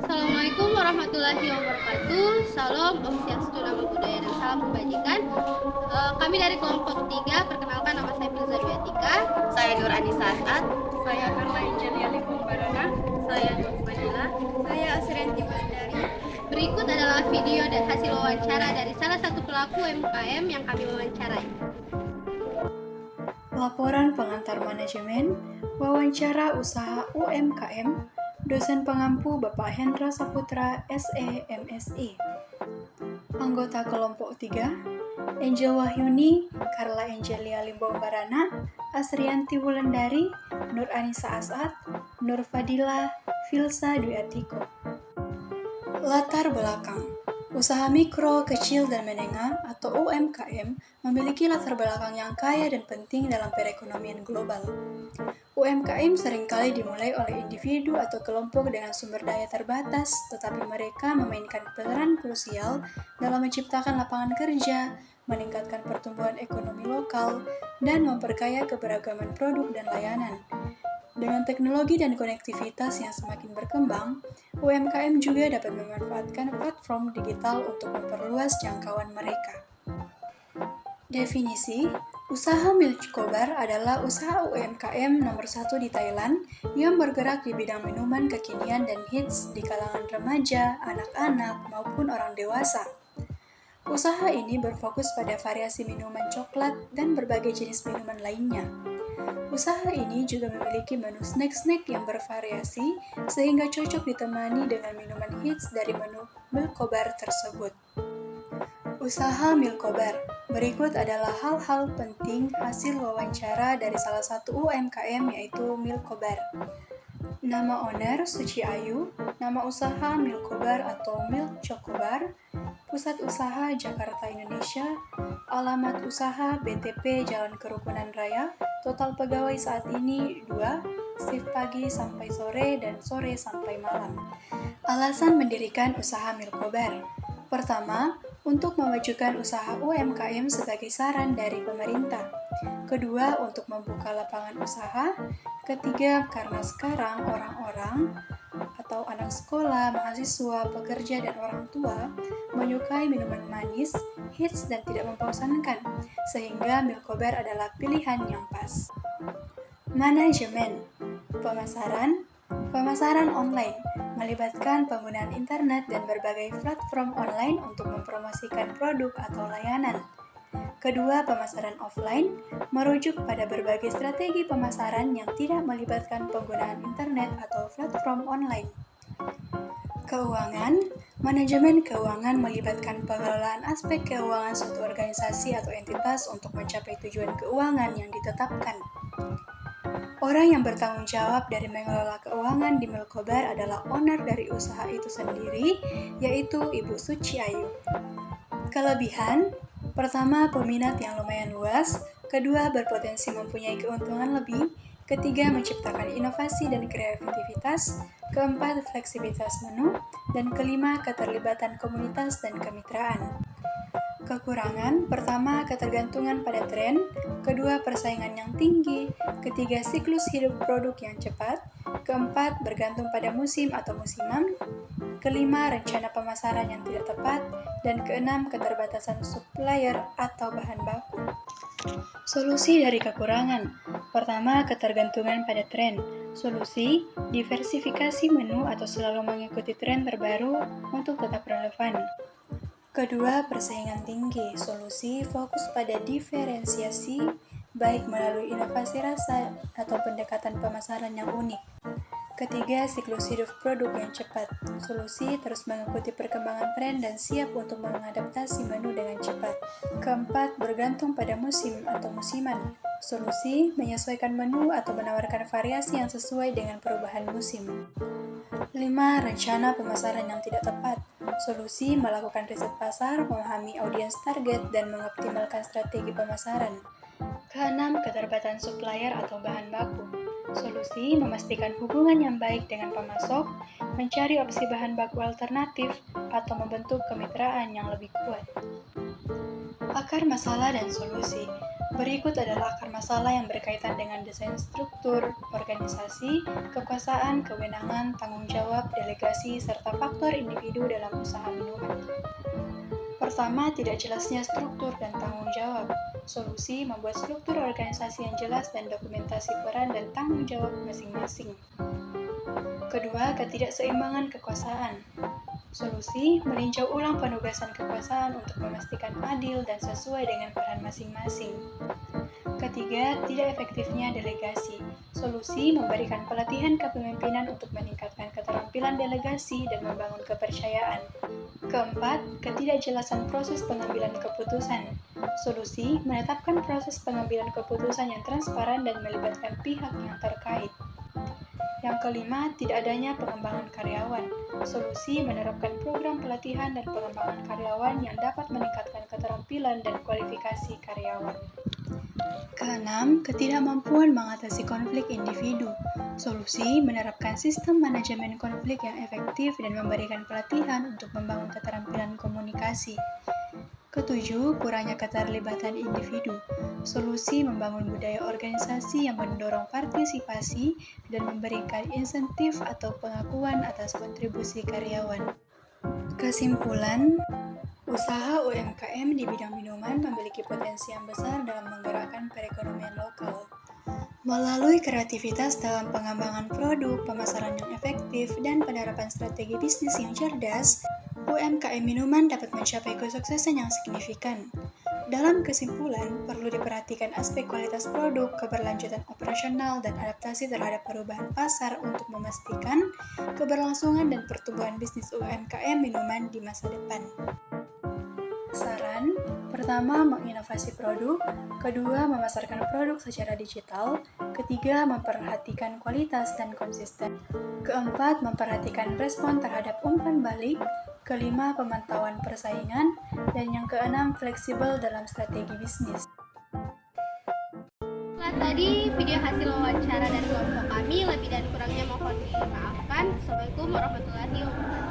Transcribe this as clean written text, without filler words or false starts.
Assalamualaikum warahmatullahi wabarakatuh. Salam, Om Swastiastu, Namo Buddhaya, dan salam kebajikan. Kami dari kelompok 3, perkenalkan nama saya Filza Biatika. Saya Nur Anissa Asad. Saya Carla Injelia Barana. Saya Nur Fadila. Saya Asrianti Wulandari. Berikut adalah video dan hasil wawancara dari salah satu pelaku UMKM yang kami wawancarai. Laporan pengantar manajemen, wawancara usaha UMKM, dosen pengampu Bapak Hendra Saputra, SE, MSI. Anggota kelompok 3, Angel Wahyuni, Carla Angelia Barana, Asrianti Wulandari, Nur Anissa Asad, Nur Fadila, Filza Dwi Atiko. Latar belakang. Usaha mikro, kecil, dan menengah atau UMKM memiliki latar belakang yang kaya dan penting dalam perekonomian global. UMKM seringkali dimulai oleh individu atau kelompok dengan sumber daya terbatas, tetapi mereka memainkan peran krusial dalam menciptakan lapangan kerja, meningkatkan pertumbuhan ekonomi lokal, dan memperkaya keberagaman produk dan layanan. Dengan teknologi dan konektivitas yang semakin berkembang, UMKM juga dapat memanfaatkan platform digital untuk memperluas jangkauan mereka. Definisi, usaha milik Kobar adalah usaha UMKM nomor 1 di Thailand yang bergerak di bidang minuman kekinian dan hits di kalangan remaja, anak-anak, maupun orang dewasa. Usaha ini berfokus pada variasi minuman coklat dan berbagai jenis minuman lainnya. Usaha ini juga memiliki menu snack-snack yang bervariasi sehingga cocok ditemani dengan minuman hits dari menu Milk Kobar tersebut. Usaha Milk Kobar. Berikut adalah hal-hal penting hasil wawancara dari salah satu UMKM yaitu Milk Kobar. Nama owner Suci Ayu, nama usaha Milk Kobar atau Milk Chokobar, pusat usaha Jakarta Indonesia, alamat usaha BTP Jalan Kerukunan Raya, total pegawai saat ini 2, shift pagi sampai sore dan sore sampai malam. Alasan mendirikan usaha Milk Kobar. Pertama, untuk memajukan usaha UMKM sebagai saran dari pemerintah. Kedua, untuk membuka lapangan usaha. Ketiga, karena sekarang orang-orang atau anak sekolah, mahasiswa, pekerja, dan orang tua menyukai minuman manis, hits, dan tidak membosankan, sehingga Milk Kobar adalah pilihan yang pas. Manajemen, pemasaran online, melibatkan penggunaan internet dan berbagai platform online untuk mempromosikan produk atau layanan. Kedua, pemasaran offline, merujuk pada berbagai strategi pemasaran yang tidak melibatkan penggunaan internet atau platform online. Keuangan, manajemen keuangan melibatkan pengelolaan aspek keuangan suatu organisasi atau entitas untuk mencapai tujuan keuangan yang ditetapkan. Orang yang bertanggung jawab dari mengelola keuangan di Milk Kobar adalah owner dari usaha itu sendiri, yaitu Ibu Suci Ayu. Kelebihan, pertama, peminat yang lumayan luas. Kedua, berpotensi mempunyai keuntungan lebih. Ketiga, menciptakan inovasi dan kreativitas. Keempat, fleksibilitas menu. Dan kelima, keterlibatan komunitas dan kemitraan. Kekurangan, pertama, ketergantungan pada tren. Kedua, persaingan yang tinggi. Ketiga, siklus hidup produk yang cepat. Keempat, bergantung pada musim atau musiman. Kelima, rencana pemasaran yang tidak tepat. Dan keenam, keterbatasan supplier atau bahan baku. Solusi dari kekurangan. Pertama, ketergantungan pada tren. Solusi, diversifikasi menu atau selalu mengikuti tren terbaru untuk tetap relevan. Kedua, persaingan tinggi. Solusi, fokus pada diferensiasi, baik melalui inovasi rasa atau pendekatan pemasaran yang unik. Ketiga, siklus hidup produk yang cepat. Solusi, terus mengikuti perkembangan tren dan siap untuk mengadaptasi menu dengan cepat. Keempat, bergantung pada musim atau musiman. Solusi, menyesuaikan menu atau menawarkan variasi yang sesuai dengan perubahan musim. 5. Rencana pemasaran yang tidak tepat. Solusi, melakukan riset pasar, memahami audiens target, dan mengoptimalkan strategi pemasaran. Keenam, keterbatasan supplier atau bahan baku. Solusi, memastikan hubungan yang baik dengan pemasok, mencari opsi bahan baku alternatif, atau membentuk kemitraan yang lebih kuat. Akar masalah dan solusi. Berikut adalah akar masalah yang berkaitan dengan desain struktur, organisasi, kekuasaan, kewenangan, tanggung jawab, delegasi, serta faktor individu dalam usaha minuman. Pertama, tidak jelasnya struktur dan tanggung jawab. Solusi membuat struktur organisasi yang jelas dan dokumentasi peran dan tanggung jawab masing-masing. Kedua, ketidakseimbangan kekuasaan. Solusi meninjau ulang penugasan kekuasaan untuk memastikan adil dan sesuai dengan peran masing-masing. Ketiga, tidak efektifnya delegasi. Solusi memberikan pelatihan kepemimpinan untuk meningkatkan keterampilan delegasi dan membangun kepercayaan. Keempat, ketidakjelasan proses pengambilan keputusan. Solusi menetapkan proses pengambilan keputusan yang transparan dan melibatkan pihak yang terkait. Yang kelima, tidak adanya pengembangan karyawan. Solusi menerapkan program pelatihan dan pengembangan karyawan yang dapat meningkatkan keterampilan dan kualifikasi karyawan. Keenam, ketidakmampuan mengatasi konflik individu. Solusi menerapkan sistem manajemen konflik yang efektif dan memberikan pelatihan untuk membangun keterampilan komunikasi. Ketujuh, kurangnya keterlibatan individu. Solusi membangun budaya organisasi yang mendorong partisipasi dan memberikan insentif atau pengakuan atas kontribusi karyawan. Kesimpulan, usaha UMKM di bidang minuman memiliki potensi yang besar dalam menggerakkan perekonomian lokal. Melalui kreativitas dalam pengembangan produk, pemasaran yang efektif, dan penerapan strategi bisnis yang cerdas, UMKM minuman dapat mencapai kesuksesan yang signifikan. Dalam kesimpulan, perlu diperhatikan aspek kualitas produk, keberlanjutan operasional, dan adaptasi terhadap perubahan pasar untuk memastikan keberlangsungan dan pertumbuhan bisnis UMKM minuman di masa depan. Saran, pertama, menginovasi produk, kedua, memasarkan produk secara digital, ketiga, memperhatikan kualitas dan konsisten, keempat, memperhatikan respon terhadap umpan balik, kelima, pemantauan persaingan, dan yang keenam, fleksibel dalam strategi bisnis. Setelah tadi video hasil wawancara dari kelompok kami, lebih dan kurangnya mohon dimaafkan. Assalamualaikum warahmatullahi wabarakatuh.